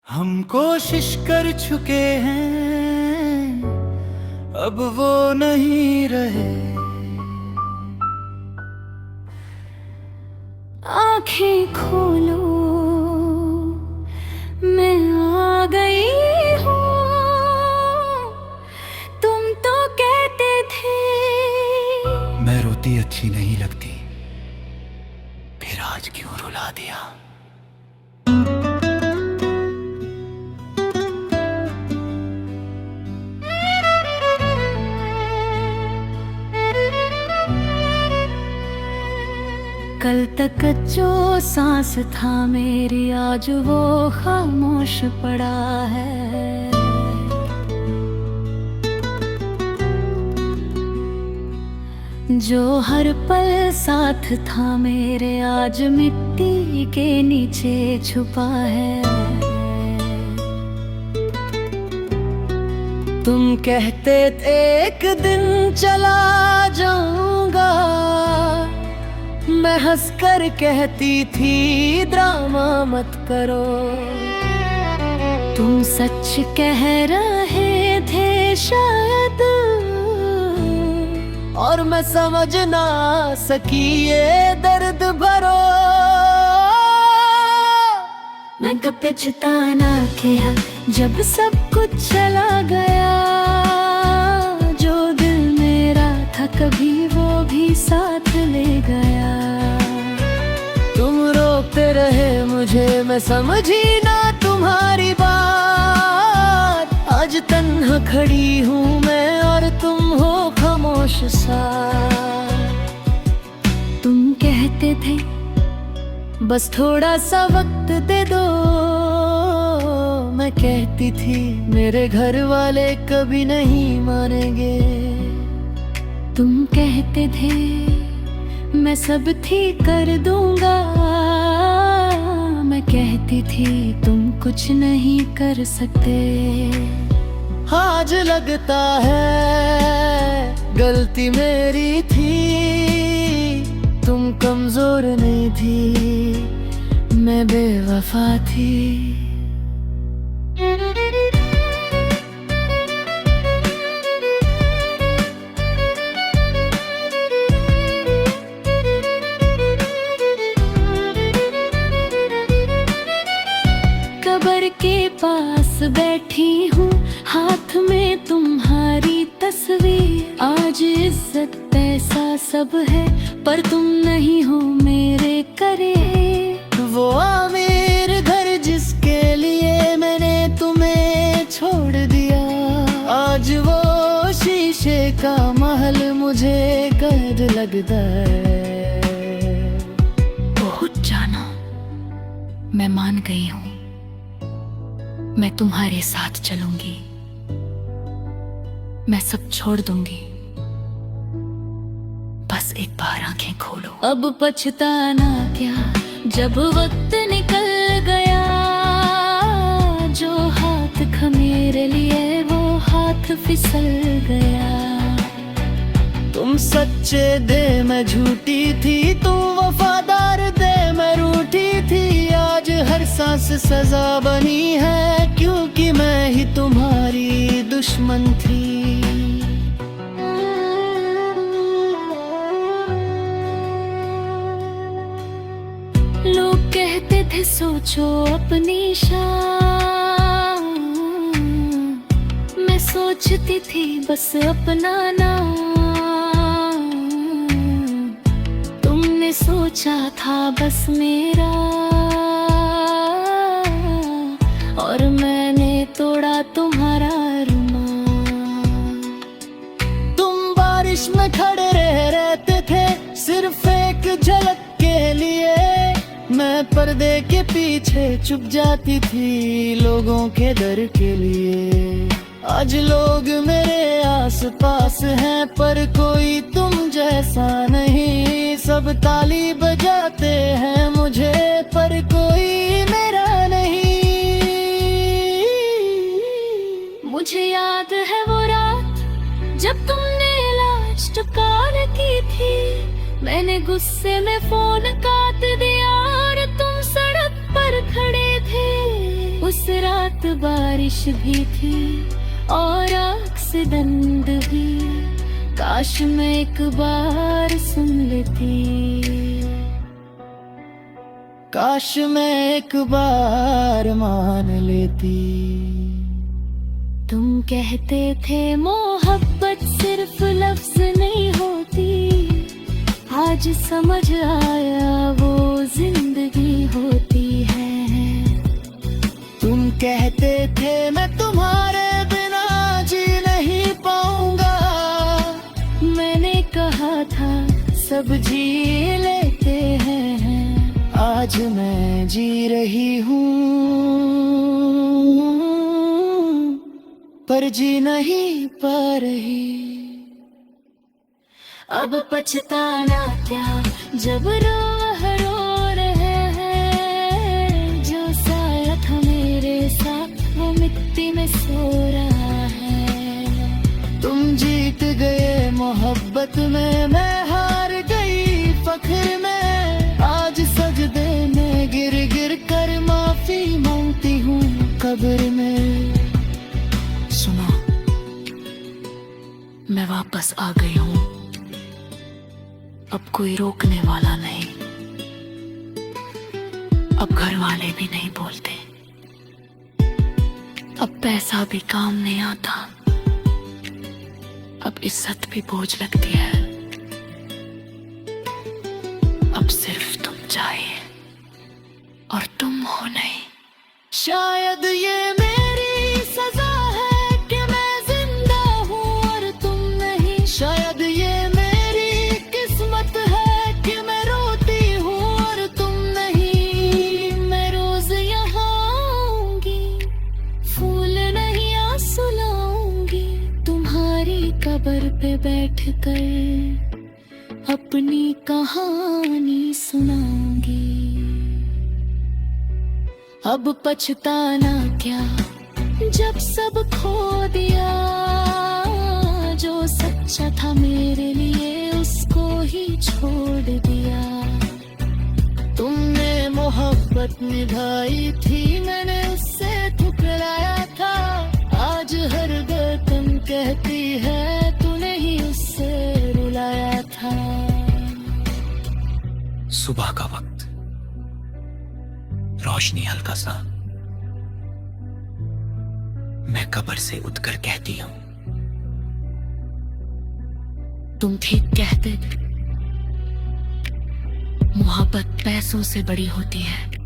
हम कोशिश कर चुके हैं, अब वो नहीं रहे। आंखें खोलो, मैं आ गई हूँ। तुम तो कहते थे मैं रोती अच्छी नहीं लगती, फिर आज क्यों रुला दिया। कल तक जो सांस था मेरी, आज वो खामोश पड़ा है। जो हर पल साथ था मेरे, आज मिट्टी के नीचे छुपा है। तुम कहते थे एक दिन चला जाऊंगा, मैं हंसकर कहती थी ड्रामा मत करो। तुम सच कह रहे थे शायद, और मैं समझ ना सकी ये दर्द भरो। मैं कब पछताना किया जब सब कुछ चला गया। जो दिल मेरा था कभी वो भी साथ ले गया। तुम रोकते रहे मुझे, मैं समझी ना तुम्हारी बात। आज तन्हा खड़ी हूँ मैं और तुम हो खामोश सा। तुम कहते थे बस थोड़ा सा वक्त दे दो, मैं कहती थी मेरे घर वाले कभी नहीं मानेंगे। तुम कहते थे मैं सब ठीक कर दूंगा, मैं कहती थी तुम कुछ नहीं कर सकते। आज लगता है गलती मेरी थी, तुम कमजोर नहीं थी, मैं बेवफा थी। कब्र के पास बैठी हूँ, हाथ में तुम्हारी तस्वीर। आज इज्जत पैसा सब है, पर तुम नहीं हो मेरे करे। वो आमिर घर जिसके लिए मैंने तुम्हें छोड़ दिया, आज वो शीशे का महल मुझे कैद लगता है। बहुत जाना, मैं मान गई हूँ, मैं तुम्हारे साथ चलूंगी। मैं सब छोड़ दूंगी, बस एक बार आंखें खोलो। अब पछताना क्या जब वक्त निकल गया। जो हाथ था मेरे लिए वो हाथ फिसल गया। तुम सच्चे दे मैं झूठी थी, तुम वफादार दे मैं रूठी थी। आज हर सांस सजा बनी है, क्योंकि मैं ही तुम्हारी दुश्मन थी। लोग कहते थे सोचो अपनी शान, मैं सोचती थी बस अपना नाम। तुमने सोचा था बस मेरा, और मैंने तोड़ा तुम्हारा अरमान। तुम बारिश में खड़े रहते थे सिर्फ एक झलक के लिए, मैं पर्दे के पीछे छुप जाती थी लोगों के डर के लिए। आज लोग मेरे आस पास हैं, पर कोई तुम जैसा नहीं। सब ताली बजाते हैं मुझे, पर कोई मेरा नहीं। मुझे याद है वो रात जब तुमने लास्ट कॉल की थी। मैंने गुस्से में फोन काट दिया और तुम सड़क पर खड़े थे। उस उस रात बारिश भी थी और आग से दंड भी। काश मैं एक बार सुन लेती, काश मैं एक बार मान लेती। तुम कहते थे मोहब्बत सिर्फ लफ्ज नहीं होती, आज समझ आया वो जिंदगी होती है। तुम कहते थे मैं तुम्हारे बिना जी नहीं पाऊंगा, मैंने कहा था सब जी लेते हैं, आज मैं जी रही हूँ पर जी नहीं पा रही। अब पछताना क्या जब रो रहे हैं, जो साया था मेरे साथ वो मिट्टी में सो रहा है। तुम जीत गए मोहब्बत में, मैं हार गई फख्र में। आज सजदे में गिर गिर कर माफी मांगती हूँ कब्र में। सुनो, मैं वापस आ गई हूँ, अब कोई रोकने वाला नहीं, अब घर वाले भी नहीं बोलते, अब पैसा भी काम नहीं आता, अब इज्जत भी बोझ लगती है, अब सिर्फ तुम चाहिए और तुम हो नहीं। शायद ये मेरी सजा है कि मैं जिंदा हूँ और तुम नहीं। शायद ये मेरी किस्मत है कि मैं रोती हूँ और तुम नहीं। मैं रोज यहाँ आऊंगी, फूल नहीं आंसू लाऊंगी, तुम्हारी कब्र पे बैठ कर अपनी कहानी सुनाऊंगी। अब पछताना क्या जब सब खो दिया, जो सच्चा था मेरे लिए उसको ही छोड़ दिया। तुमने मोहब्बत निभाई थी, मैंने उससे ठुकराया था। आज हर बर्तन कहती है तूने ही उससे रुलाया था। सुबह का वक्त, रोशनी हल्का सा, मैं कब्र से उठकर कहती हूँ, तुम ठीक कहते, मोहब्बत पैसों से बड़ी होती है।